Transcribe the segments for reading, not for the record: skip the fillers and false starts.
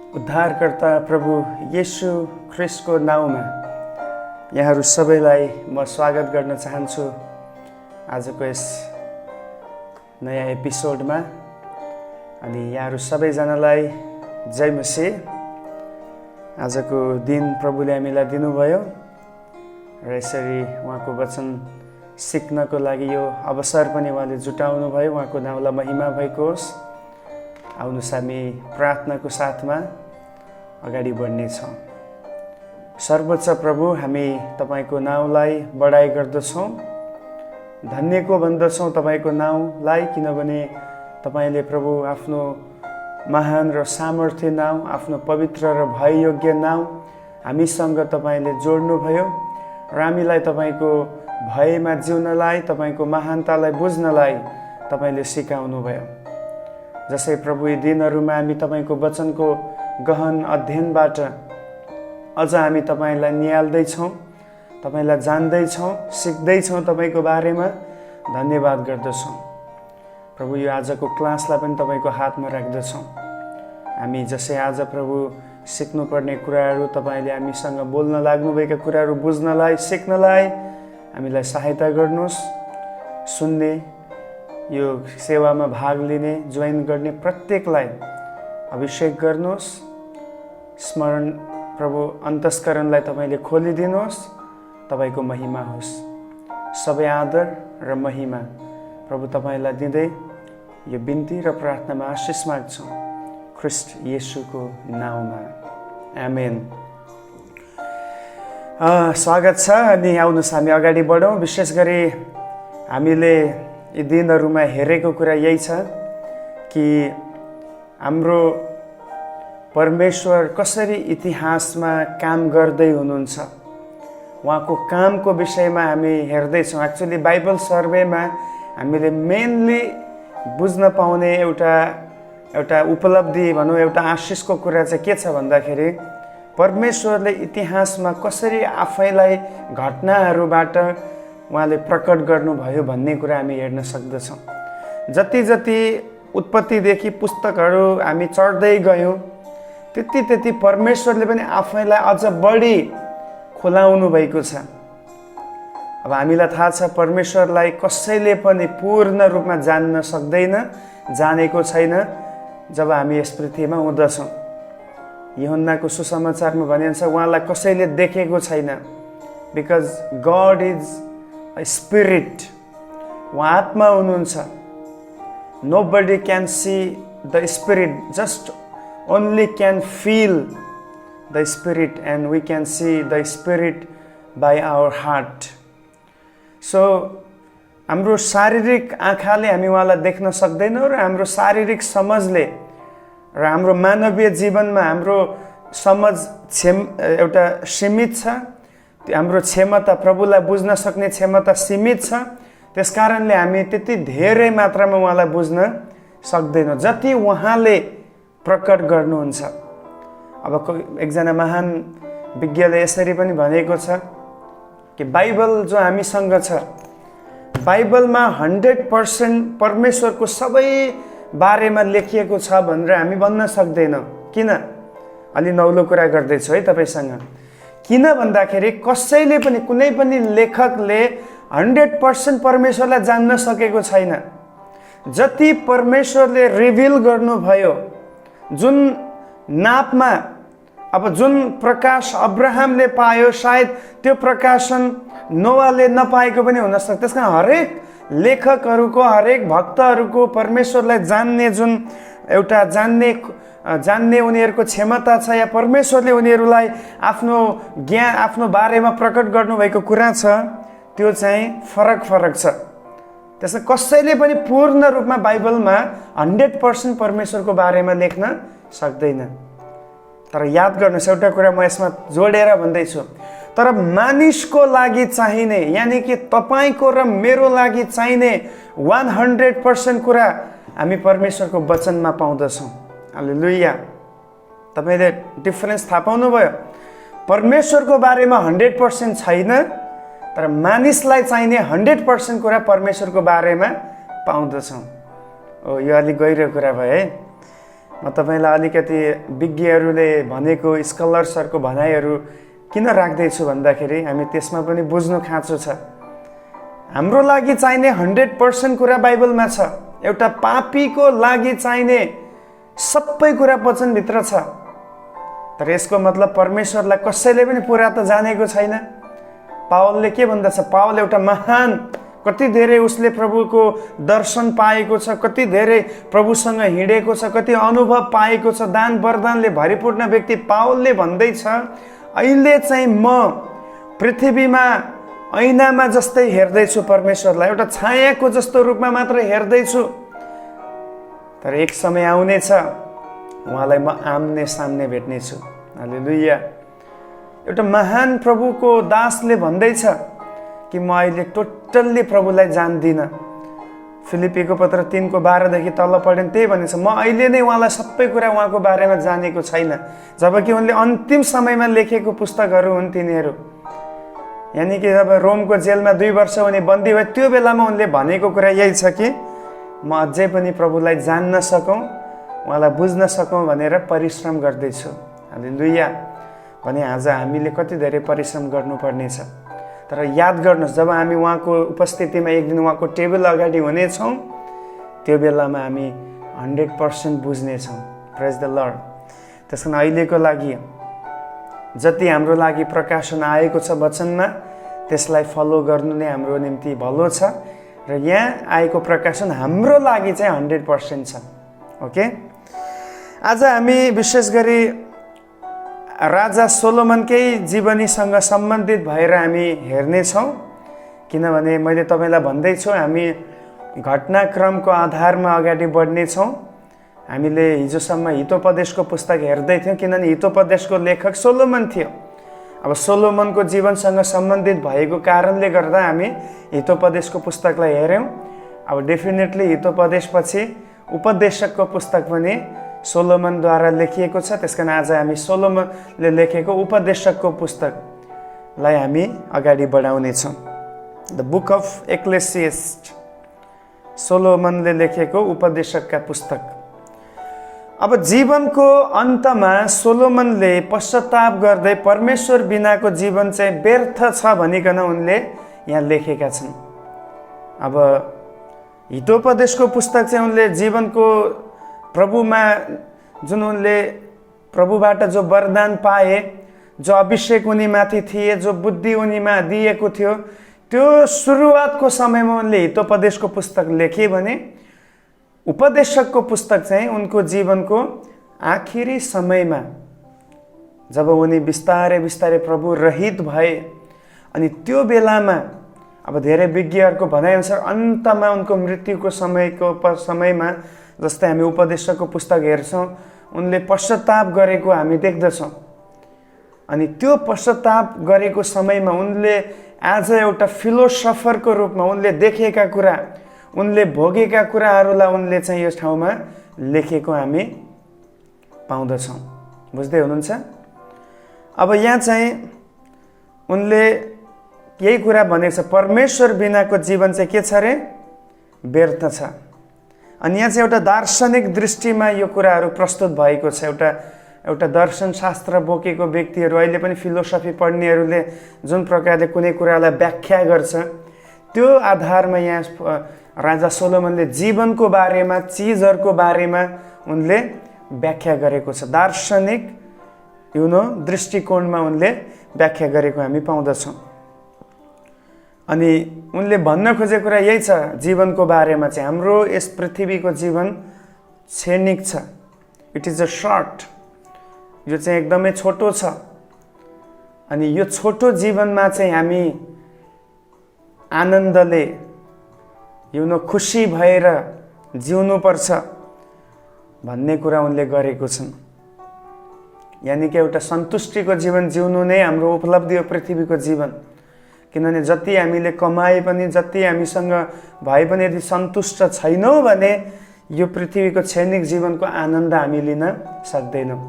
उद्धारकर्ता प्रभु येशू ख्रिस्टको नाउँमा यहाँहरू सबैलाई म स्वागत गर्न चाहन्छु। आजको यस नयाँ एपिसोडमा अनि यहाँहरू सबैजनालाई जय मसीह। आजको दिन प्रभुले हामीलाई दिनुभयो र यसरी उहाँको वचन सिक्नको लागि यो अवसर पनि उहाँले जुटाउनु भयो। उहाँको नाउँलाई महिमा भएको होस्। आउनुहोस् हामी प्रार्थनाको साथमा अगाडि बढ्नेछौँ। सर्वोच्च प्रभु, हामी तपाईको नाउँलाई बढाइ गर्दछौँ, धन्यको भन्दछौँ तपाईको नाउँलाई, किनभने तपाईले प्रभु आफ्नो महान र सामर्थ्य नाउँ, आफ्नो पवित्र र भययोग्य नाउँ हामीसँग तपाईले जोड्नुभयो र हामीलाई तपाईको भयमा जिउनलाई, तपाईको महानतालाई बुझ्नलाई तपाईले सिकाउनुभयो। जसै प्रभु यी दिनहरूमा हामी तपाईको वचनको गहन अध्ययनबाट अझ हामी तपाईलाई निहाल्दैछौँ, तपाईलाई जान्दैछौँ, सिक्दैछौँ तपाईको बारेमा। धन्यवाद गर्दछौँ प्रभु। यो आजको क्लासलाई पनि तपाईको हातमा राख्दछौँ। हामी जसै आज प्रभु सिक्नुपर्ने कुराहरू, तपाईले हामीसँग बोल्न लाग्नुभएका कुराहरू बुझ्नलाई, सिक्नलाई हामीलाई सहायता गर्नुहोस्। सुन्ने, यो सेवामा भाग लिने, जोइन गर्ने प्रत्येकलाई अभिषेक गर्नुहोस्। स्मरण प्रभु अन्तस्करणलाई तपाईले खोलिदिनुहोस्। तपाईको महिमा होस्। सबै आदर र महिमा प्रभु तपाईलाई दिँदै यो बिन्ती र प्रार्थनामा आशिष माग्छौँ ख्रिस्ट येशूको नाउँमा, आमेन। स्वागत छ। अनि आउनुहोस् हामी अगाडि बढौँ। विशेष गरी हामीले यी दिनहरूमा हेरेको कुरा यही छ कि हाम्रो परमेश्वर कसरी इतिहासमा काम गर्दै हुनुहुन्छ, उहाँको कामको विषयमा हामी हेर्दैछौँ। एक्चुअली बाइबल सर्वेमा हामीले मेनली बुझ्न पाउने एउटा उपलब्धि भनौँ, एउटा आशिषको कुरा चाहिँ के छ भन्दाखेरि परमेश्वरले इतिहासमा कसरी आफैलाई घटनाहरूबाट उहाँले प्रकट गर्नुभयो भन्ने कुरा हामी हेर्न सक्दछौँ। जति जति उत्पत्तिदेखि पुस्तकहरू हामी चढ्दै गयौँ, त्यति त्यति परमेश्वरले पनि आफैलाई अझ बढी खुलाउनु भएको छ। अब हामीलाई थाहा छ परमेश्वरलाई कसैले पनि पूर्ण रूपमा जान्न सक्दैन, जानेको छैन जब हामी यस पृथ्वीमा हुँदछौँ। यूहन्नाको सुसमाचारमा भनिन्छ उहाँलाई कसैले देखेको छैन, because god is a spirit. उहाँ आत्मा हुनुहुन्छ। Nobody can see the spirit, just only can feel the spirit, and we can see the spirit by our heart. So हाम्रो शारीरिक आँखाले हामी उहाँलाई देख्न सक्दैनौँ र हाम्रो शारीरिक समझले र हाम्रो मानवीय जीवनमा हाम्रो समझ एउटा सीमित छ। हाम्रो क्षमता, प्रभुलाई बुझ्न सक्ने क्षमता सीमित छ। त्यसकारणले हामी त्यति धेरै मात्रामा उहाँलाई बुझ्न सक्दैनौँ जति उहाँले प्रकट गर्नुहुन्छ। अब एकजना महान विज्ञले यसरी पनि भनेको छ कि बाइबल जो हामीसँग छ, बाइबलमा 100% परमेश्वरको सबै बारेमा लेखिएको छ भनेर हामी भन्न सक्दैनौँ। किन? अलि नौलो कुरा गर्दैछु है तपाईँसँग। किन भन्दाखेरि कसैले पनि, कुनै पनि लेखकले 100% परमेश्वरलाई जान्न सकेको छैन। जति परमेश्वरले रिभिल गर्नुभयो, जुन नापमा, अब जुन प्रकाश अब्राहमले पायो, सायद त्यो प्रकाशन नोवाले नपाएको पनि हुन सक्छ। त्यस कारण हरेक लेखकहरूको, हरेक भक्तहरूको परमेश्वरलाई जान्ने जुन एउटा जान्ने उनीहरूको क्षमता छ, या परमेश्वरले उनीहरूलाई आफ्नो ज्ञान, आफ्नो बारेमा प्रकट गर्नुभएको कुरा छ, त्यो चाहिँ फरक छ। त्यसमा कसैले पनि पूर्ण रूपमा बाइबलमा 100% परमेश्वरको बारेमा लेख्न सक्दैन। तर याद गर्नुहोस्, एउटा कुरा म यसमा जोडेर भन्दैछु, तर मानिसको लागि चाहिने, यानि कि तपाईँको र मेरो लागि चाहिने 100% कुरा हामी परमेश्वरको वचनमा पाउँदछौँ। हालेलुया। तपाईँले डिफरेन्स थाहा पाउनुभयो? परमेश्वरको बारेमा 100% छैन, तर मानिसलाई चाहिने 100% कुरा परमेश्वरको बारेमा पाउँदछौँ। यो अलिक गहिरो कुरा भयो है। म तपाईँलाई अलिकति विज्ञहरूले भनेको स्कलर्सहरूको भनाइहरू किन राख्दैछु भन्दाखेरि हामी त्यसमा पनि बुझ्नु खाँचो छ। हाम्रो लागि चाहिने 100% कुरा बाइबलमा छ। एउटा पापीको लागि चाहिने सबै कुरा वचनभित्र छ। तर यसको मतलब परमेश्वरलाई कसैले पनि पुरा त जानेको छैन। पावलले के भन्दछ? पावल एउटा महान, कति धेरै उसले प्रभुको दर्शन पाएको छ, कति धेरै प्रभुसँग हिँडेको छ, कति अनुभव पाएको छ, दान वरदानले भरिपूर्ण व्यक्ति पावलले भन्दैछ, अहिले चाहिँ म पृथ्वीमा ऐनामा जस्तै हेर्दैछु परमेश्वरलाई, एउटा छायाको जस्तो रूपमा मात्र हेर्दैछु, तर एक समय आउनेछ उहाँलाई म आम्ने सामने भेट्नेछु। हालेलुया। एउटा महान प्रभुको दासले भन्दैछ कि म अहिले टोटल्ली प्रभुलाई जान्दिनँ। फिलिपीको पत्र 3:12 देखि तल पढ्यो त्यही भनेछ, म अहिले नै उहाँलाई सबै कुरा उहाँको बारेमा जानेको छैन। जबकि उनले अन्तिम समयमा लेखेको पुस्तकहरू हुन् तिनीहरू। यानि कि जब रोमको जेलमा 2 वर्ष उनी बन्दी भए त्यो बेलामा उनले भनेको कुरा यही छ कि म अझै पनि प्रभुलाई जान्न सकौँ, उहाँलाई बुझ्न सकौँ भनेर परिश्रम गर्दैछु। हालेलुया। भने आज हामीले कति धेरै परिश्रम गर्नुपर्नेछ। तर याद गर्नुहोस्, जब हामी उहाँको उपस्थितिमा एक दिन उहाँको टेबल अगाडि हुनेछौँ त्यो बेलामा हामी 100% बुझ्नेछौँ। प्रेज द लर्ड। त्यस कारण अहिलेको लागि जति हाम्रो लागि प्रकाशन आएको छ वचनमा त्यसलाई फलो गर्नु नै हाम्रो निम्ति भलो छ। र यहाँ आएको प्रकाशन हाम्रो लागि चाहिँ 100% छ। ओके। आज हामी विशेष गरी राजा सोलोमनकै जीवनीसँग सम्बन्धित भएर हामी हेर्नेछौँ। किनभने मैले तपाईँलाई भन्दैछु हामी घटनाक्रमको आधारमा अगाडि बढ्नेछौँ। हामीले हिजोसम्म हितोपदेशको पुस्तक हेर्दै थियौँ किनभने हितोपदेशको लेखक सोलोमन थियो। अब सोलोमनको जीवनसँग सम्बन्धित भएको कारणले गर्दा हामी हितोपदेशको पुस्तकलाई हेऱ्यौँ। अब डेफिनेटली हितोपदेशपछि उपदेशकको पुस्तक पनि सोलोमनद्वारा लेखिएको छ। त्यसकारण आज हामी सोलोमनले लेखेको उपदेशकको पुस्तकलाई हामी अगाडि बढाउनेछौँ। द बुक अफ एक्लेसियस्ट, सोलोमनले लेखेको उपदेशकका पुस्तक। अब जीवनको अन्तमा सोलोमनले पश्चाताप गर्दै परमेश्वर बिनाको जीवन चाहिँ व्यर्थ छ भनिकन उनले यहाँ लेखेका छन्। अब हितोपदेशको पुस्तक चाहिँ उनले जीवनको प्रभुमा जुन उनले प्रभुबाट जो वरदान पाए, जो अभिषेक उनीमाथि थिए, जो बुद्धि उनीमा दिएको थियो, त्यो सुरुवातको समयमा उनले हितोपदेशको पुस्तक लेखे भने उपदेशकको पुस्तक चाहिँ उनको जीवनको आखिरी समयमा जब उनी बिस्तारै बिस्तारै प्रभु रहित भए अनि त्यो बेलामा अब धेरै विज्ञहरूको भनाइअनुसार अन्तमा उनको मृत्युको समयमा जस्तै हामी उपदेशकको पुस्तक हेर्छौँ उनले पश्चाताप गरेको हामी देख्दछौँ। अनि त्यो पश्चाताप गरेको समयमा उनले आज एउटा फिलोसफरको रूपमा उनले देखेका कुरा, उनले भोगेका कुराहरूलाई उनले चाहिँ यस ठाउँमा लेखेको हामी पाउँदछौँ। बुझ्दै हुनुहुन्छ? अब यहाँ चाहिँ उनले यही कुरा भनेको छ, परमेश्वर बिनाको जीवन चाहिँ के छ रे? व्यर्थ छ। अनि यहाँ चाहिँ एउटा दार्शनिक दृष्टिमा यो कुराहरू प्रस्तुत भएको छ। एउटा दर्शन शास्त्र बोकेको व्यक्तिहरू, अहिले पनि फिलोसफी पढ्नेहरूले जुन प्रकारले कुनै कुरालाई व्याख्या गर्छ त्यो आधारमा यहाँ राजा सोलोमनले जीवनको बारेमा, चिजहरूको बारेमा उनले व्याख्या गरेको छ। दार्शनिक दृष्टिकोणमा उनले व्याख्या गरेको हामी पाउँदछौँ। अनि उनले भन्न खोजेको कुरा यही छ जीवनको बारेमा चाहिँ, हाम्रो यस पृथ्वीको जीवन क्षणिक छ। It is a short. यो चाहिँ एकदमै छोटो छ। अनि यो छोटो जीवनमा चाहिँ हामी आनन्दले खुसी भएर जिउनुपर्छ भन्ने कुरा उनले गरेको छन्। यानि कि एउटा सन्तुष्टिको जीवन जिउनु नै हाम्रो उपलब्धि हो पृथ्वीको जीवन। किनभने जति हामीले कमाए पनि, जति हामीसँग भए पनि यदि सन्तुष्ट छैनौँ भने यो पृथ्वीको क्षणिक जीवनको आनन्द हामी लिन सक्दैनौँ।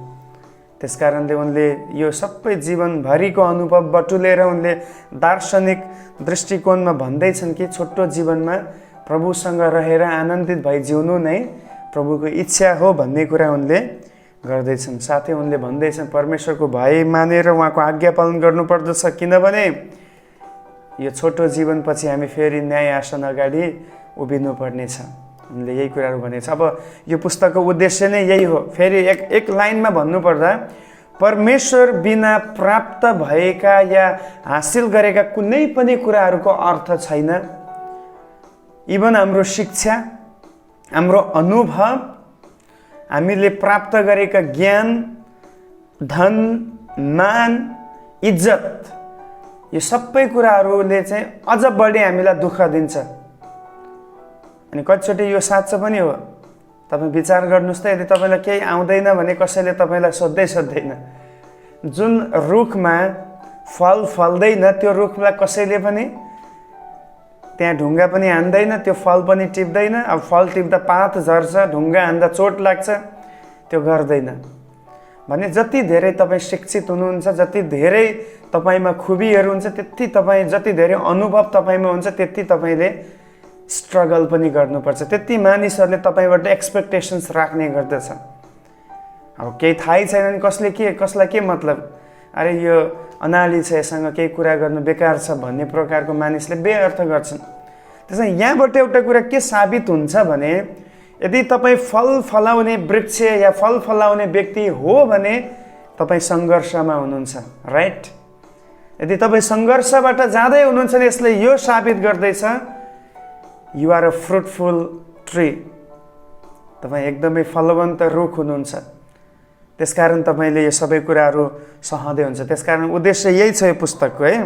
त्यसकारणले उनले यो सबै जीवनभरिको अनुभव बटुलेर उनले दार्शनिक दृष्टिकोणमा भन्दैछन् कि छोटो जीवनमा प्रभुसँग रहेर आनन्दित भई जिउनु नै प्रभुको इच्छा हो भन्ने कुरा उनले गर्दैछन्। साथै उनले भन्दैछन् परमेश्वरको भय मानेर उहाँको आज्ञा पालन गर्नुपर्दछ, किनभने यो छोटो जीवनपछि हामी फेरि न्याय आसन अगाडि उभिनु पर्नेछ। उनले यही कुराहरू भनेछ। अब यो पुस्तकको उद्देश्य नै यही हो। फेरि एक लाइनमा भन्नुपर्दा परमेश्वर बिना प्राप्त भएका या हासिल गरेका कुनै पनि कुराहरूको अर्थ छैन। इभन हाम्रो शिक्षा, हाम्रो अनुभव, हामीले प्राप्त गरेका ज्ञान, धन, मान, इज्जत, यो सबै कुराहरूले चाहिँ अझ बढी हामीलाई दुःख दिन्छ। अनि कतिचोटि यो साँचो पनि हो। तपाईँ विचार गर्नुहोस् त, यदि तपाईँलाई केही आउँदैन भने कसैले तपाईँलाई सोध्दैन। जुन रुखमा फल फल्दैन त्यो रुखलाई कसैले पनि त्यहाँ ढुङ्गा पनि हान्दैन, त्यो फल पनि टिप्दैन। अब फल टिप्दा पात झर्छ, ढुङ्गा हान्दा चोट लाग्छ, त्यो गर्दैन। भने जति धेरै तपाईँ शिक्षित हुनुहुन्छ, जति धेरै तपाईँमा खुबीहरू हुन्छ, त्यति तपाईँ जति धेरै अनुभव तपाईँमा हुन्छ, त्यति तपाईँले स्ट्रगल पनि गर्नुपर्छ। त्यति मानिसहरूले तपाईँबाट एक्सपेक्टेसन्स राख्ने गर्दछ। अब केही थाहै छैन नि कसलाई के मतलब, अरे यो अनाली छ, यससँग केही कुरा गर्नु बेकार छ भन्ने प्रकारको मानिसले बेअर्थ गर्छन्। त्यसमा यहाँबाट एउटा कुरा के साबित हुन्छ भने यदि तपाईँ फल फलाउने वृक्ष या फल फलाउने व्यक्ति हो भने तपाईँ सङ्घर्षमा हुनुहुन्छ, राइट? यदि तपाईँ सङ्घर्षबाट जाँदै हुनुहुन्छ भने यसले यो साबित गर्दैछ you are a fruitful tree, तपाईँ एकदमै फलवन्त रुख हुनुहुन्छ। त्यसकारण तपाईँले यो सबै कुराहरू सहँदै हुन्छ। त्यसकारण उद्देश्य यही छ यो पुस्तकको, है।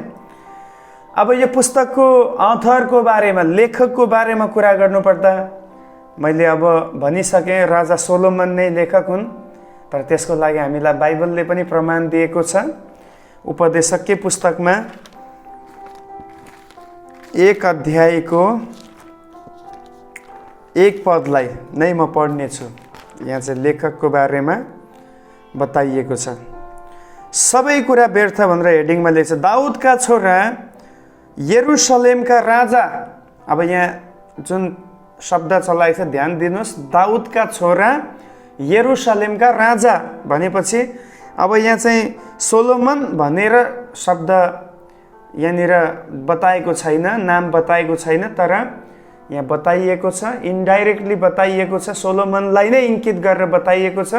अब यो पुस्तकको अथरको बारेमा, लेखकको बारेमा कुरा गर्नुपर्दा मैले अब भनिसकेँ राजा सोलोमन नै लेखक हुन्, तर त्यसको लागि हामीलाई बाइबलले पनि प्रमाण दिएको छ। उपदेशककै पुस्तकमा 1 अध्यायको 1 पदलाई नै म पढ्नेछु। यहाँ चाहिँ लेखकको बारेमा बताइएको छ। सबै कुरा व्यर्थ भनेर हेडिङमा लेख्छ। दाउदका छोरा यरुशलेमका राजा, अब यहाँ जुन शब्द चलाएको छ ध्यान दिनुहोस्, दाउदका छोरा यरुशलेमका राजा भनेपछि अब यहाँ चाहिँ सोलोमन भनेर शब्द यहाँनिर बताएको छैन, नाम बताएको छैन, तर यहाँ बताइएको छ, इन्डाइरेक्टली बताइएको छ, सोलोमनलाई नै इङ्कित गरेर बताइएको छ,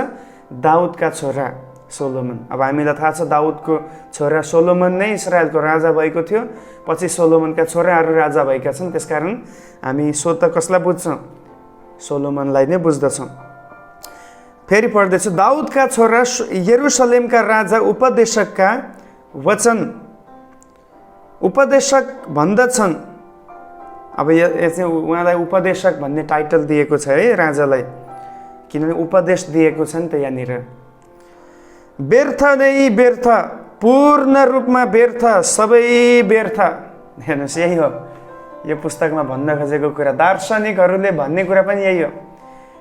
दाउदका छोरा सोलोमन। अब हामीलाई थाहा छ दाउदको छोरा सोलोमन नै इस्रायलको राजा भएको थियो, पछि सोलोमनका छोराहरू राजा भएका छन्। त्यसकारण हामी स्वतः कसलाई बुझ्छौँ? सोलोमनलाई नै बुझ्दछौँ। फेरि पढ्दैछु। दाउदका छोरा यरुशलेमका राजा उपदेशकका वचन। उपदेशक भन्दछन्, अब यो चाहिँ उहाँलाई उपदेशक भन्ने टाइटल दिएको छ है राजालाई, किनभने उपदेश दिएको छ नि त यहाँनिर। व्यर्थ नै व्यर्थ, पूर्ण रूपमा व्यर्थ, सबै व्यर्थ। हेर्नुहोस्, यही हो यो पुस्तकमा भन्न खोजेको कुरा। दार्शनिकहरूले भन्ने कुरा पनि यही हो।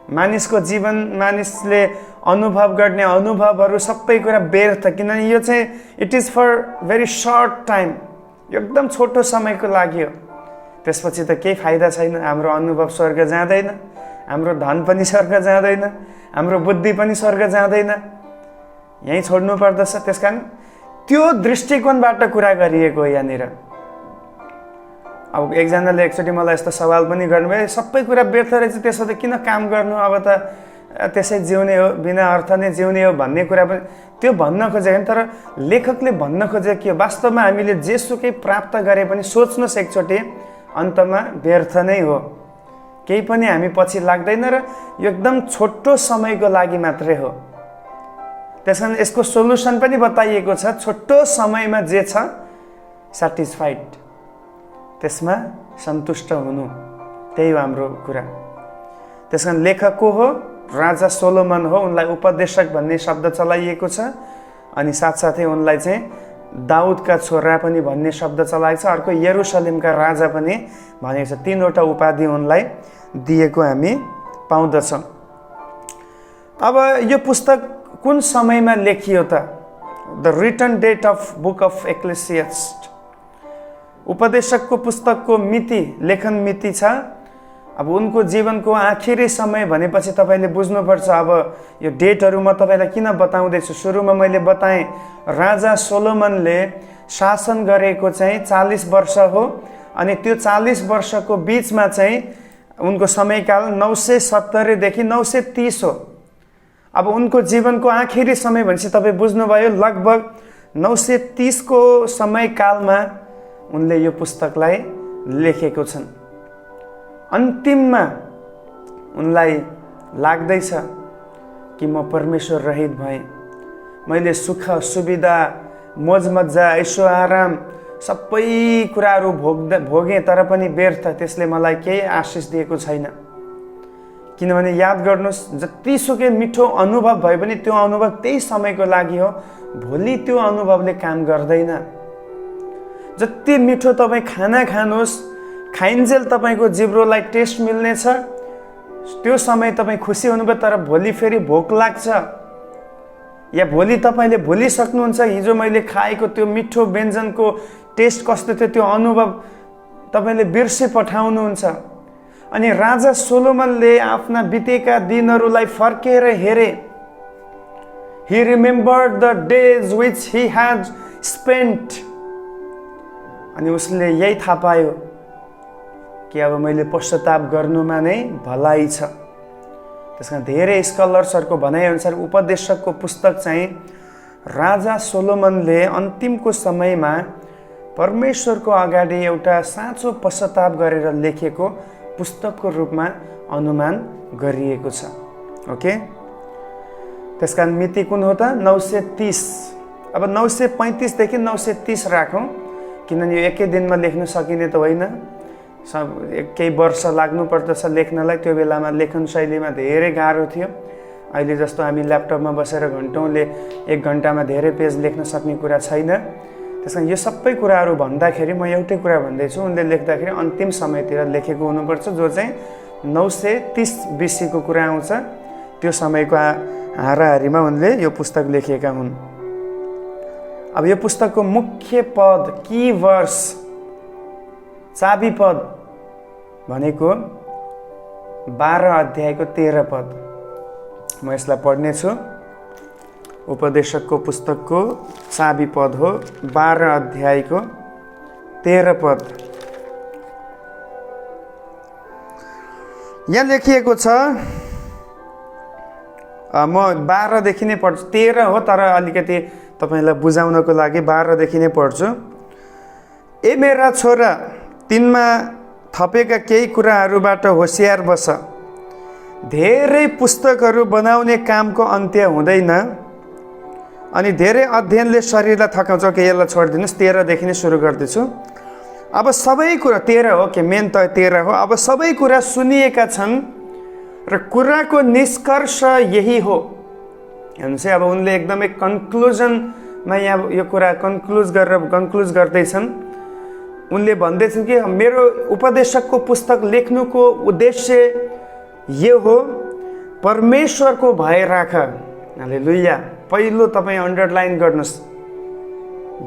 मानिसको जीवन, मानिसले अनुभव गर्ने अनुभवहरू सबै कुरा व्यर्थ, किनभने यो चाहिँ it is for very short time, एकदम छोटो समयको लागि हो। त्यसपछि त केही फाइदा छैन। हाम्रो अनुभव स्वर्ग जाँदैन, हाम्रो धन पनि स्वर्ग जाँदैन, हाम्रो बुद्धि पनि स्वर्ग जाँदैन, यहीँ छोड्नु पर्दछ। त्यसकारण त्यो दृष्टिकोणबाट कुरा गरिएको हो यहाँनिर। अब एकजनाले एकचोटि मलाई यस्तो सवाल पनि गर्नुभयो, सबै कुरा व्यर्थ रहेछ, त्यसो त किन काम गर्नु, अब त त्यसै जिउने हो, बिना अर्थ नै जिउने हो भन्ने कुरा पनि त्यो भन्न खोजेको। तर लेखकले भन्न खोजेको के हो? वास्तवमा हामीले जेसुकै प्राप्त गरे पनि सोच्नुहोस् एकचोटि, अन्तमा व्यर्थ नै हो, केही पनि हामी पछि लाग्दैन र यो एकदम छोटो समयको लागि मात्रै हो। त्यसकारण यसको सोल्युसन पनि बताइएको छ। छोटो समयमा जे छ सेटिस्फाइड, त्यसमा सन्तुष्ट हुनु, त्यही हो हाम्रो कुरा। त्यसकारण लेखक को हो? राजा सोलोमन हो। उनलाई उपदेशक भन्ने शब्द चलाइएको छ, अनि साथसाथै उनलाई चाहिँ दाउदका छोरा पनि भन्ने शब्द चलाएको छ, अर्को यरुशलेमका राजा पनि भनेको छ। 3वटा उपाधि उनलाई दिएको हामी पाउँदछौँ। अब यो पुस्तक कुन समयमा लेखियो त? The written date of book of Ecclesiastes, उपदेशकको पुस्तकको मिति, लेखन मिति छ अब उनको जीवनको आखिरी समय भनेपछि तपाईँले बुझ्नुपर्छ। अब यो डेटहरू म तपाईँलाई किन बताउँदैछु, सुरुमा मैले बताएँ राजा सोलोमनले शासन गरेको चाहिँ 40 वर्ष हो, अनि त्यो 40 वर्षको बिचमा चाहिँ उनको समयकाल 970 देखि 930 हो। अब उनको जीवनको आखिरी समय भनेपछि तपाईँ बुझ्नुभयो, लगभग 930 को समयकालमा उनले यो पुस्तकलाई लेखेको छन्। अन्तिममा उनलाई लाग्दैछ कि म परमेश्वर रहित भएँ, मैले सुख सुविधा मोजमज्जा ऐसो आराम सबै कुराहरू भोगेँ, तर पनि व्यर्थ, त्यसले मलाई केही आशिष दिएको छैन। किनभने याद गर्नुहोस्, जतिसुकै मिठो अनुभव भए पनि त्यो अनुभव त्यही समयको लागि हो, भोलि त्यो अनुभवले काम गर्दैन। जति मिठो तपाईँ खाना खानुहोस्, खाइन्जेल तपाईँको जिब्रोलाई टेस्ट मिल्नेछ, त्यो समय तपाईँ खुसी हुनुभयो, तर भोलि फेरि भोक लाग्छ, या भोलि तपाईँले भुलिसक्नुहुन्छ हिजो मैले खाएको त्यो मिठो व्यञ्जनको टेस्ट कस्तो थियो, त्यो अनुभव तपाईँले बिर्से पठाउनुहुन्छ। अनि राजा सोलोमनले आफ्ना बितेका दिनहरूलाई फर्केर हेरे। He remembered the days which he had spent. अनि उसले यही थाहा पायो कि अब मैले पश्चाताप गर्नुमा नै भलाइ छ। त्यसमा धेरै स्कलर्सहरूको भनाइअनुसार उपदेशकको पुस्तक चाहिँ राजा सोलोमनले अन्तिमको समयमा परमेश्वरको अगाडि एउटा साँचो पश्चाताप गरेर लेखेको पुस्तकको रूपमा अनुमान गरिएको छ। ओके, त्यसका मिति कुन हो त? 930। अब 935 देखि 930 राखौँ, किनभने यो एकै दिनमा लेख्न सकिने त होइन, केही वर्ष लाग्नु पर्दछ लेख्नलाई। त्यो बेलामा लेखन शैलीमा धेरै गाह्रो थियो। अहिले जस्तो हामी ल्यापटपमा बसेर घन्टौँले 1 घन्टामा धेरै पेज लेख्न सक्ने कुरा छैन। त्यसमा यो सबै कुराहरू भन्दाखेरि म एउटै कुरा भन्दैछु, उनले लेख्दाखेरि अन्तिम समयतिर लेखेको हुनुपर्छ, जो चाहिँ 930 BC को कुरा आउँछ। त्यो समयको हाराहारीमा उनले यो पुस्तक लेखेका हुन्। अब यो पुस्तकको मुख्य पद, की वर्स, चाबी पद भनेको 12 अध्यायको 13 पद। म यसलाई पढ्नेछु। उपदेशकको पुस्तकको चाबी पद हो 12 अध्यायको 13 पद। यहाँ लेखिएको छ, म 12 देखि नै पढ्छु, 13 हो तर अलिकति तपाईलाई बुझाउनको लागि 12 देखि नै पढ्छु। ए मेरा छोरा, तिनमा थपेका केही कुराहरूबाट होशियार बस। धेरै पुस्तकहरू बनाउने कामको अन्त्य हुँदैन, अनि धेरै अध्ययनले शरीरलाई थकाउँछ। कि यसलाई छोडिदिनुहोस्, 13 देखि नै सुरु गर्दैछु। अब सबै कुरा 13 हो, कि मेन त 13 हो। अब सबै कुरा सुनिएका छन् र कुराको निष्कर्ष यही हो। हेर्नुहोस् है, अब उनले एकदमै कन्क्लुजनमा यहाँ यो कुरा कन्क्लुज गर्दैछन्। उनले भन्दैछन् कि मेरो उपदेशकको पुस्तक लेख्नुको उद्देश्य यो हो, परमेश्वरको भय राख। हालेलुया। पहिलो तपाईँ अन्डरलाइन गर्नुहोस्,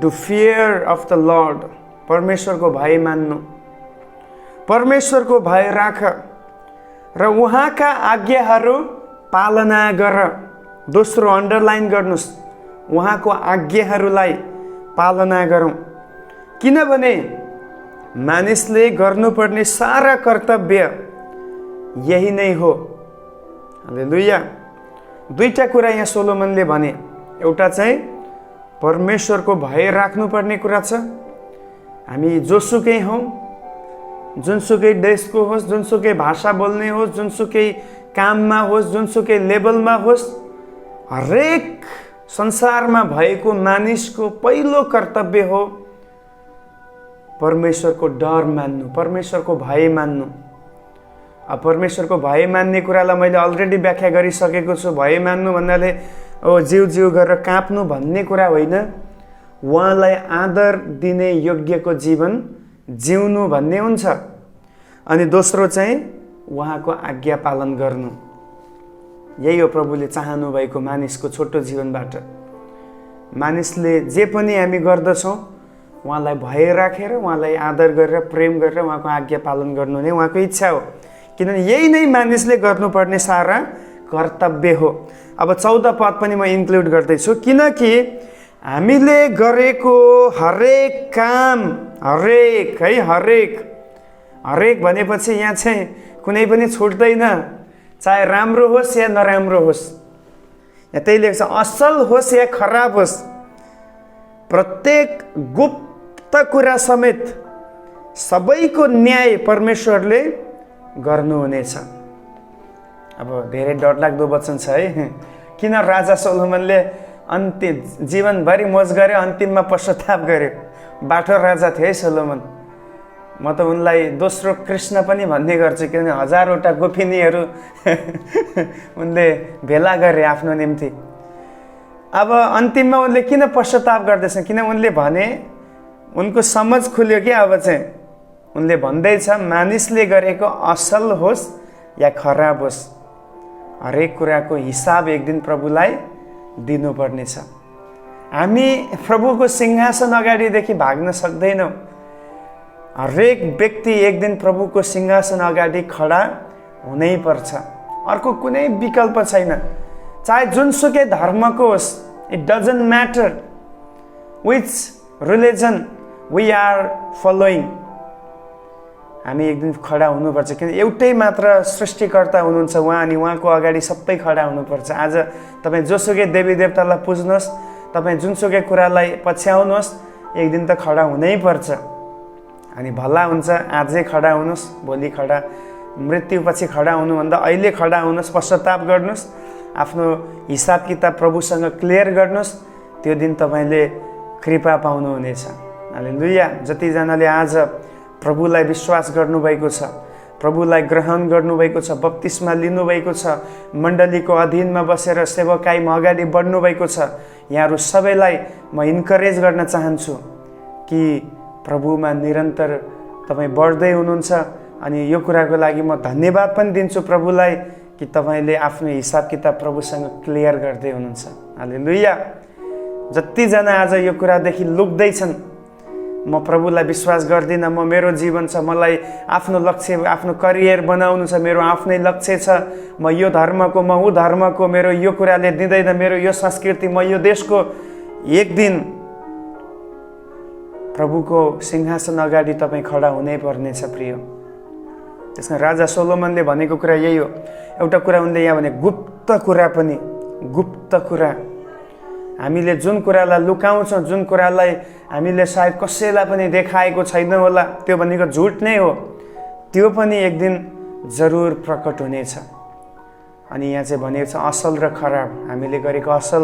do fear of the lord. परमेश्वरको भय मान्नु, परमेश्वरको भय राख र उहाँका आज्ञाहरू पालना गर। दोस्रो अन्डरलाइन गर्नुहोस्, उहाँको आज्ञाहरूलाई पालना गरौँ, किनभने मानिसले गर्नुपर्ने सारा कर्तव्य यही नै हो। हालेलुया। दुईटा कुरा यहाँ सोलोमनले भने, एउटा चाहिँ परमेश्वरको भय राख्नुपर्ने कुरा छ। हामी जोसुकै हौँ, जुनसुकै देशको होस्, जुनसुकै भाषा बोल्ने होस्, जुनसुकै काममा होस्, जुनसुकै लेभलमा होस्, हरेक संसारमा भएको मानिसको पहिलो कर्तव्य हो परमेश्वरको डर मान्नु, परमेश्वरको भय मान्नु। अब परमेश्वरको भय मान्ने कुरालाई मैले अलरेडी व्याख्या गरिसकेको छु। भय मान्नु भन्नाले जिउ गरेर काँप्नु भन्ने कुरा होइन, उहाँलाई आदर दिने योग्यको जीवन जिउनु भन्ने हुन्छ। अनि दोस्रो चाहिँ उहाँको आज्ञा पालन गर्नु। यही हो प्रभुले चाहनु भएको मानिसको छोटो जीवनबाट। मानिसले जे पनि हामी गर्दछौँ, उहाँलाई भय राखेर, उहाँलाई आदर गरेर, प्रेम गरेर उहाँको आज्ञा पालन गर्नु नै उहाँको इच्छा हो। किनभने यही नै मानिसले गर्नुपर्ने सारा कर्तव्य हो। अब 14 पद पनि म इन्क्लुड गर्दैछु, किनकि हामीले गरेको हरेक काम, हरेक भनेपछि यहाँ चाहिँ कुनै पनि छुट्दैन, चाहे राम्रो होस् या नराम्रो होस्। यहाँ त्यही लेख्छ, असल होस् या खराब होस्, प्रत्येक गुप्त कुरा समेत सबैको न्याय परमेश्वरले गर्नुहुनेछ। अब धेरै डरलाग्दो वचन छ है। किन राजा सोलोमनले अन्तिम जीवनभरि मोज गरे, अन्तिममा पश्चाताप गर्यो? बाठो राजा थिए है सोलोमन। म त उनलाई दोस्रो कृष्ण पनि भन्ने गर्छु, किनभने 1000वटा गोपिनीहरू उनले भेला गरे आफ्नो निम्ति। अब अन्तिममा उनले किन पश्चाताप गर्दैछन्? किन उनले भने उनको समझ खुल्यो कि अब चाहिँ उनले भन्दैछ मानिसले गरेको असल होस् या खराब होस्, हरेक कुराको हिसाब एक दिन प्रभुलाई दिनुपर्नेछ। हामी प्रभुको सिंहासन अगाडिदेखि भाग्न सक्दैनौँ। हरेक व्यक्ति एक दिन प्रभुको सिंहासन अगाडि खडा हुनै पर्छ, अर्को कुनै विकल्प छैन। चाहे जुनसुकै धर्मको होस्, it doesn't matter which religion we are following, हामी एक दिन खडा हुनुपर्छ। किन एउटै मात्र सृष्टिकर्ता हुनुहुन्छ उहाँ, अनि उहाँको अगाडि सबै खडा हुनुपर्छ। आज तपाईँ जोसुकै देवी देवतालाई पुज्नुहोस्, तपाईँ जुनसुकै कुरालाई पछ्याउनुहोस्, एक दिन त खडा हुनै पर्छ। अनि भला हुन्छ आजै खडा हुनुहोस्, भोलि खडा, मृत्युपछि खडा हुनुभन्दा अहिले खडा हुनुहोस्, पश्चाताप गर्नुहोस्, आफ्नो हिसाब किताब प्रभुसँग क्लियर गर्नुहोस्, त्यो दिन तपाईँले कृपा पाउनुहुनेछ। हालेलुया। जतिजनाले आज प्रभुलाई विश्वास गर्नुभएको छ, प्रभुलाई ग्रहण गर्नुभएको छ, बप्तिस्मा लिनुभएको छ, मण्डलीको अधीनमा बसेर सेवकाईमा अगाडि बढ्नुभएको छ, यहाँहरू सबैलाई म इन्करेज गर्न चाहन्छु कि प्रभुमा निरन्तर तपाईँ बढ्दै हुनुहुन्छ। अनि यो कुराको लागि म धन्यवाद पनि दिन्छु प्रभुलाई कि तपाईँले आफ्नो हिसाब किताब प्रभुसँग क्लियर गर्दै हुनुहुन्छ। हालेलुया। जतिजना आज यो कुरादेखि लुक्दैछन्, म प्रभुलाई विश्वास गर्दिनँ, म मेरो जीवन छ, मलाई आफ्नो लक्ष्य, आफ्नो करियर बनाउनु छ, मेरो आफ्नै लक्ष्य छ, म यो धर्मको, म ऊ धर्मको, मेरो यो कुराले दिँदैन, मेरो यो संस्कृति, म यो देशको, एक दिन प्रभुको सिंहासन अगाडि तपाईँ खडा हुनै पर्नेछ प्रिय। त्यसमा राजा सोलोमनले भनेको कुरा यही हो। एउटा कुरा उनले यहाँ भने गुप्त कुरा पनि, गुप्त कुरा, हामीले जुन कुरालाई लुकाउँछौँ, जुन कुरालाई हामीले सायद कसैलाई पनि देखाएको छैन होला, त्यो भनेको झुट नै हो, त्यो पनि एक दिन जरुर प्रकट हुनेछ। अनि यहाँ चाहिँ भनेको छ असल र खराब। हामीले गरेको असल,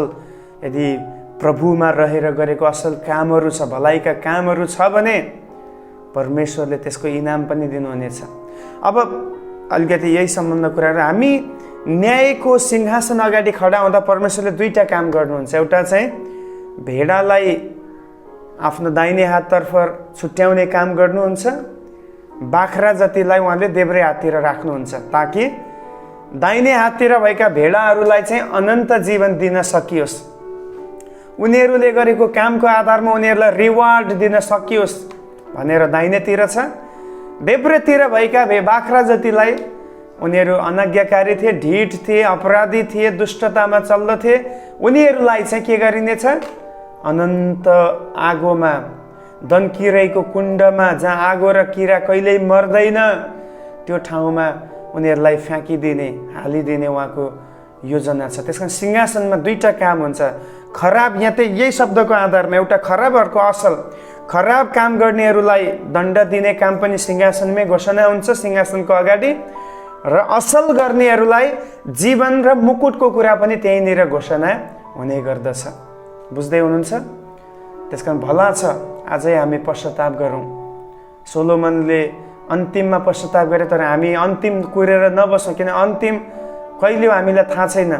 यदि प्रभुमा रहेर गरेको असल कामहरू छ, भलाइका कामहरू छ भने परमेश्वरले त्यसको इनाम पनि दिनुहुनेछ। अब अलिकति यही सम्बन्ध कुराहरू, हामी न्यायको सिंहासन अगाडि खडा हुँदा परमेश्वरले दुईटा काम गर्नुहुन्छ। एउटा चाहिँ भेडालाई आफ्नो दाहिने हाततर्फ छुट्याउने काम गर्नुहुन्छ, बाख्रा जतिलाई उहाँले देब्रे हाततिर राख्नुहुन्छ, ताकि दाहिने हाततिर भएका भेडाहरूलाई चाहिँ अनन्त जीवन दिन सकियोस्, उनीहरूले गरेको कामको आधारमा उनीहरूलाई रिवार्ड दिन सकियोस् भनेर दाहिनेतिर छ। देब्रेतिर भएका बाख्रा जतिलाई उनीहरू अनाज्ञाकारी थिए, ढिठ थिए, अपराधी थिए, दुष्टतामा चल्दथे, उनीहरूलाई चाहिँ के गरिनेछ? अनन्त आगोमा, दनकिराईको कुण्डमा, जहाँ आगो र किरा कहिल्यै मर्दैन, त्यो ठाउँमा उनीहरूलाई फ्याँकिदिने, हालिदिने उहाँको योजना छ। त्यसकारण सिंहासनमा दुईटा काम हुन्छ। खराब, यहाँ चाहिँ यही शब्दको आधारमा एउटा खराब, अर्को असल। खराब काम गर्नेहरूलाई दण्ड दिने काम पनि सिंहासनमै घोषणा हुन्छ, सिंहासनको अगाडि, र असल गर्नेहरूलाई जीवन र मुकुटको कुरा पनि त्यहीँनिर घोषणा हुने गर्दछ। बुझ्दै हुनुहुन्छ? त्यसकारण भला छ आजै हामी पश्चाताप गरौँ। सोलोमनले अन्तिममा पश्चाताप गरे, तर हामी अन्तिम कुरेर नबसौँ, किन अन्तिम कहिले हो हामीलाई थाहा छैन।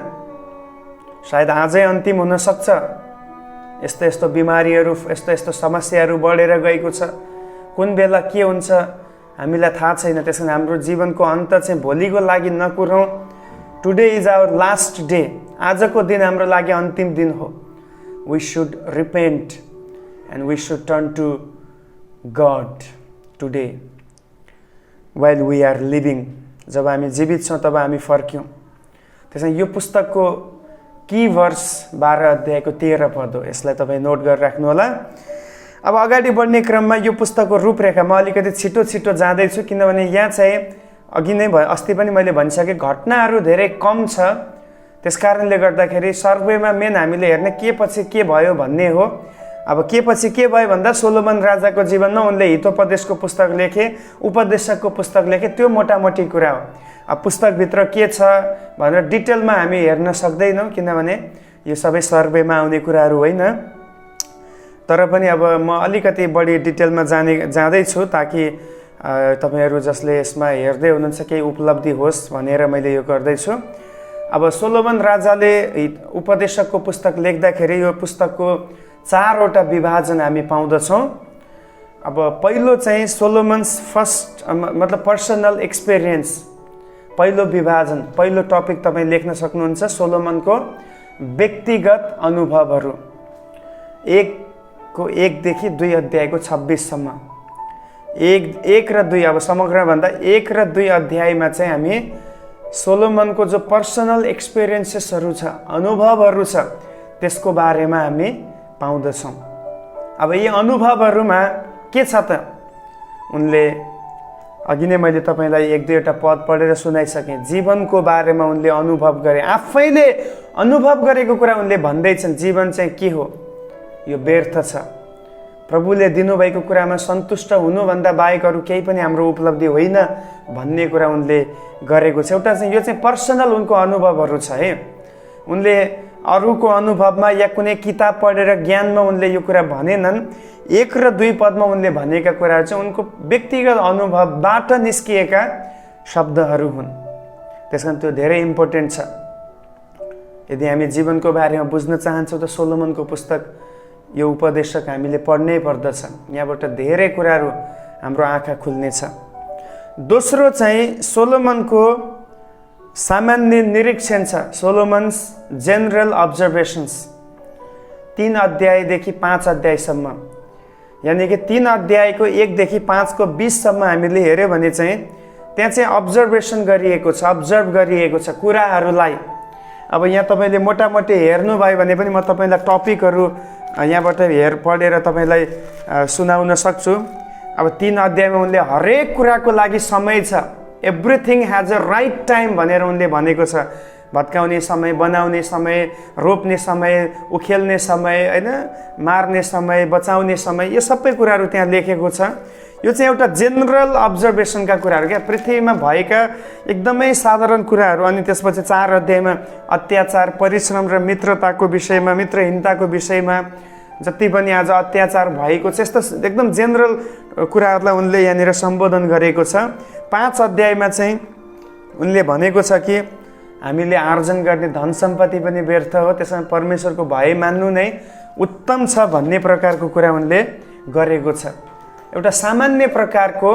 सायद आजै अन्तिम हुन सक्छ। यस्तो यस्तो बिमारीहरू, यस्तो यस्तो समस्याहरू बढेर गएको छ, कुन बेला के हुन्छ हामीलाई थाहा छैन। त्यसकारण हाम्रो जीवनको अन्त चाहिँ भोलिको लागि नकुरौँ। Today is our last day. आजको दिन हाम्रो लागि अन्तिम दिन हो। We should repent and we should turn to God today while we are living. जब हामी जीवित छौँ तब हामी फर्क्यौँ। त्यसमा यो पुस्तकको की वर्ष 12 अध्यायको 13 पद हो। यसलाई तपाईँ नोट गरेर राख्नुहोला। अब अगाडि बढ्ने क्रममा यो पुस्तकको रूपरेखा म अलिकति छिटो जाँदैछु, किनभने यहाँ चाहिँ अघि नै अस्ति पनि मैले भनिसकेँ, घटनाहरू धेरै कम छ। त्यस कारणले गर्दाखेरि सर्वेमा मेन हामीले हेर्ने के पछि के भयो भन्ने हो। अब के पछि के भयो भन्दा सोलोमन राजाको जीवनमा उनले हितोपदेशको पुस्तक लेखे, उपदेशकको पुस्तक लेखे, त्यो मोटामोटी कुरा हो। अब पुस्तकभित्र के छ भनेर डिटेलमा हामी हेर्न सक्दैनौँ, किनभने यो सबै सर्वेमा आउने कुराहरू होइन। तर पनि अब म अलिकति बढी डिटेलमा जाँदैछु ताकि तपाईँहरू जसले यसमा हेर्दै हुनुहुन्छ केही उपलब्धि होस् भनेर मैले यो गर्दैछु। अब सोलोमन राजाले उपदेशकको पुस्तक लेख्दाखेरि यो पुस्तकको 4वटा विभाजन हामी पाउँदछौँ। अब पहिलो चाहिँ सोलोमन्स फर्स्ट मतलब पर्सनल एक्सपिरियन्स, पहिलो विभाजन, पहिलो टपिक तपाईँ लेख्न सक्नुहुन्छ, सोलोमनको व्यक्तिगत अनुभवहरू। 1 देखि 2 अध्यायको 26सम्म, 1 र 2, अब समग्रभन्दा 1 र 2 अध्यायमा चाहिँ हामी सोलोमनको जो पर्सनल एक्सपिरियन्सेसहरू छ, अनुभवहरू छ, त्यसको बारेमा हामी पाउँदछौँ। अब यी अनुभवहरूमा के छ त, उनले अघि नै मैले तपाईँलाई 1-2वटा पद पढेर सुनाइसकेँ। जीवनको बारेमा उनले अनुभव गरे, आफैले अनुभव गरेको कुरा उनले भन्दैछन्। जीवन चाहिँ के हो, यो व्यर्थ छ, प्रभुले दिनुभएको कुरामा सन्तुष्ट हुनुभन्दा बाहेक अरू केही पनि हाम्रो उपलब्धि होइन भन्ने कुरा उनले गरेको छ। एउटा चाहिँ यो चाहिँ पर्सनल उनको अनुभवहरू छ है। उनले अरूको अनुभवमा या कुनै किताब पढेर ज्ञानमा उनले यो कुरा भनेनन्। 1 र 2 पदमा उनले भनेका कुराहरू चाहिँ उनको व्यक्तिगत अनुभवबाट निस्किएका शब्दहरू हुन्। त्यस कारण त्यो धेरै इम्पोर्टेन्ट छ। यदि हामी जीवनको बारेमा बुझ्न चाहन्छौँ त सोलोमनको पुस्तक, यो उपदेशक हामीले पढ्नै पर्दछ। यहाँबाट धेरै कुराहरू हाम्रो आँखा खुल्नेछ। दोस्रो चाहिँ सोलोमनको सामान्य निरीक्षण छ, सोलोमन्स जेनरल अब्जर्भेसन्स, 3 अध्यायदेखि 5 अध्यायसम्म। यानि कि 3 अध्यायको 1 देखि 5को 20सम्म हामीले हेऱ्यो भने चाहिँ त्यहाँ चाहिँ अब्जर्भेसन गरिएको छ, अब्जर्भ गरिएको छ कुराहरूलाई। अब यहाँ तपाईँले मोटामोटी हेर्नुभयो भने पनि म तपाईँलाई टपिकहरू यहाँबाट पढेर तपाईँलाई सुनाउन सक्छु। अब 3 अध्यायमा उनले हरेक कुराको लागि समय छ, एभ्रिथिङ ह्याज अ राइट टाइम भनेर उनले भनेको छ। भत्काउने समय, बनाउने समय, रोप्ने समय, उखेल्ने समय, होइन, मार्ने समय, बचाउने समय, यो सबै कुराहरू त्यहाँ लेखेको छ। यो चाहिँ एउटा जेनरल अब्जर्भेसनका कुराहरू क्या, पृथ्वीमा भएका एकदमै साधारण कुराहरू। अनि त्यसपछि 4 अध्यायमा अत्याचार, परिश्रम र मित्रताको विषयमा, मित्रहीनताको विषयमा जति पनि आज अत्याचार भएको छ, यस्तो एकदम जेनरल कुराहरूलाई उनले यहाँनिर सम्बोधन गरेको छ। 5 अध्यायमा चाहिँ उनले भनेको छ कि हामीले आर्जन गर्ने धन सम्पत्ति पनि व्यर्थ हो, त्यसमा परमेश्वरको भय मान्नु नै उत्तम छ भन्ने प्रकारको कुरा उनले गरेको छ। एउटा सामान्य प्रकारको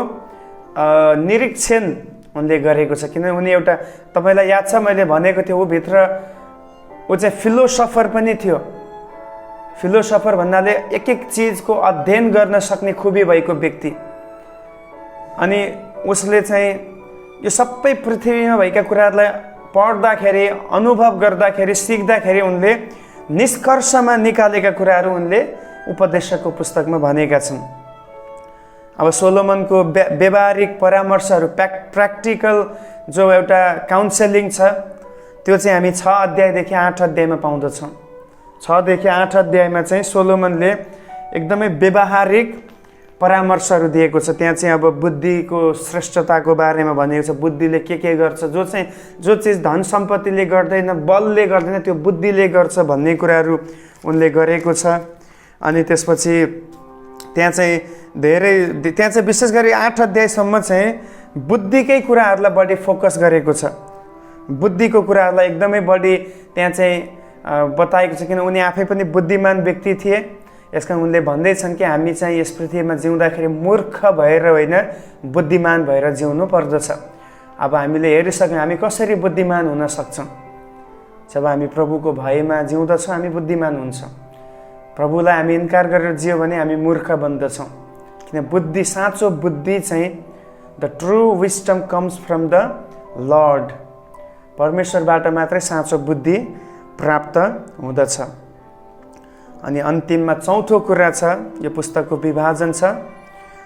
निरीक्षण उनले गरेको छ, किनभने उनी एउटा, तपाईँलाई याद छ मैले भनेको थिएँ, ऊ चाहिँ फिलोसफर पनि थियो। फिलोसफर भन्नाले एक चिजको अध्ययन गर्न सक्ने खुबी भएको व्यक्ति। अनि उसले चाहिँ यो सबै पृथ्वीमा भएका कुराहरूलाई पढ्दाखेरि, अनुभव गर्दाखेरि, सिक्दाखेरि उनले निष्कर्षमा निकालेका कुराहरू उनले उपदेशकको पुस्तकमा भनेका छन्। अब सोलोमनको व्यावहारिक परामर्शहरू, प्र्याक्टिकल जो एउटा काउन्सेलिङ छ, त्यो चाहिँ हामी 6 अध्यायदेखि 8 अध्यायमा पाउँदछौँ। 6 देखि 8 अध्यायमा चाहिँ सोलोमनले एकदमै व्यावहारिक परामर्शहरू दिएको छ। त्यहाँ चाहिँ अब बुद्धिको श्रेष्ठताको बारेमा भनेको छ, बुद्धिले के गर्छ, जो चिज धन सम्पत्तिले गर्दैन, बलले गर्दैन, त्यो बुद्धिले गर्छ भन्ने कुराहरू उनले गरेको छ। अनि त्यसपछि त्यहाँ चाहिँ विशेष गरी 8 अध्यायसम्म चाहिँ बुद्धिकै कुराहरूलाई बढी फोकस गरेको छ। बुद्धिको कुराहरूलाई एकदमै बढी त्यहाँ चाहिँ बताएको छ, किन उनी आफै पनि बुद्धिमान व्यक्ति थिए। यसकारण उनले भन्दैछन् कि हामी चाहिँ यस पृथ्वीमा जिउँदाखेरि मूर्ख भएर होइन, बुद्धिमान भएर जिउनु पर्दछ। अब हामीले हेरिसक्यौँ हामी कसरी बुद्धिमान हुन सक्छौँ। जब हामी प्रभुको भयमा जिउँदछौँ हामी बुद्धिमान हुन्छौँ। प्रभुलाई हामी इन्कार गरेर जियो भने हामी मूर्ख बन्दछौँ। किन बुद्धि, साँचो बुद्धि चाहिँ the true wisdom comes from the Lord, परमेश्वरबाट मात्रै साँचो बुद्धि प्राप्त हुँदछ। अनि अन्तिममा चौथो कुरा छ, यो पुस्तकको विभाजन छ,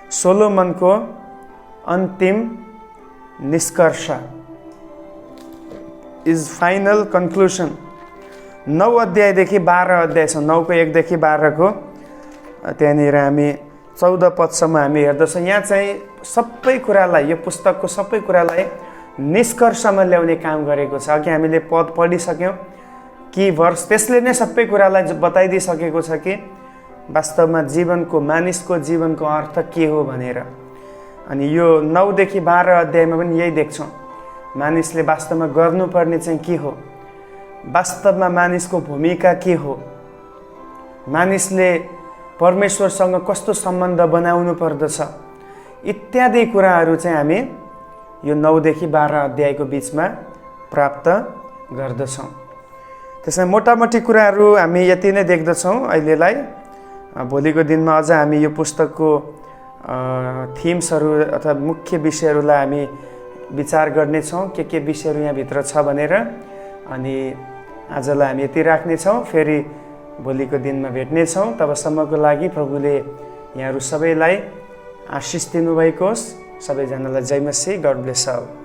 सोलोमनको अन्तिम निष्कर्ष, इज फाइनल कन्क्लुसन। 9 अध्यायदेखि 12 अध्याय छ, 9 को 1 देखि 12 को त्यहाँनिर हामी 14 पदसम्म हामी हेर्दछौँ। यहाँ चाहिँ सबै कुरालाई, यो पुस्तकको सबै कुरालाई निष्कर्षमा ल्याउने काम गरेको छ। अघि हामीले पद पढिसक्यौँ कि वर्ष त्यसले नै सबै कुरालाई बताइदिइसकेको छ कि वास्तवमा जीवनको, मानिसको जीवनको अर्थ के हो भनेर। अनि यो 9 देखि 12 अध्यायमा पनि यही देख्छौँ, मानिसले वास्तवमा गर्नुपर्ने चाहिँ के हो, वास्तवमा मानिसको भूमिका के हो, मानिसले परमेश्वरसँग कस्तो सम्बन्ध बनाउनु पर्दछ, इत्यादि कुराहरू चाहिँ हामी यो 9 देखि 12 अध्यायको बिचमा प्राप्त गर्दछौँ। त्यसमा मोटामोटी कुराहरू हामी यति नै देख्दछौँ अहिलेलाई। भोलिको दिनमा अझ हामी यो पुस्तकको थिम्सहरू अथवा मुख्य विषयहरूलाई हामी विचार गर्नेछौँ, के विषयहरू यहाँभित्र छ भनेर। अनि आजलाई हामी यति राख्नेछौँ, फेरि भोलिको दिनमा भेट्नेछौँ। तबसम्मको लागि प्रभुले यहाँहरू सबैलाई आशिष दिनुभएको होस्। सबैजनालाई जय मसीह, गड ब्लेस अल।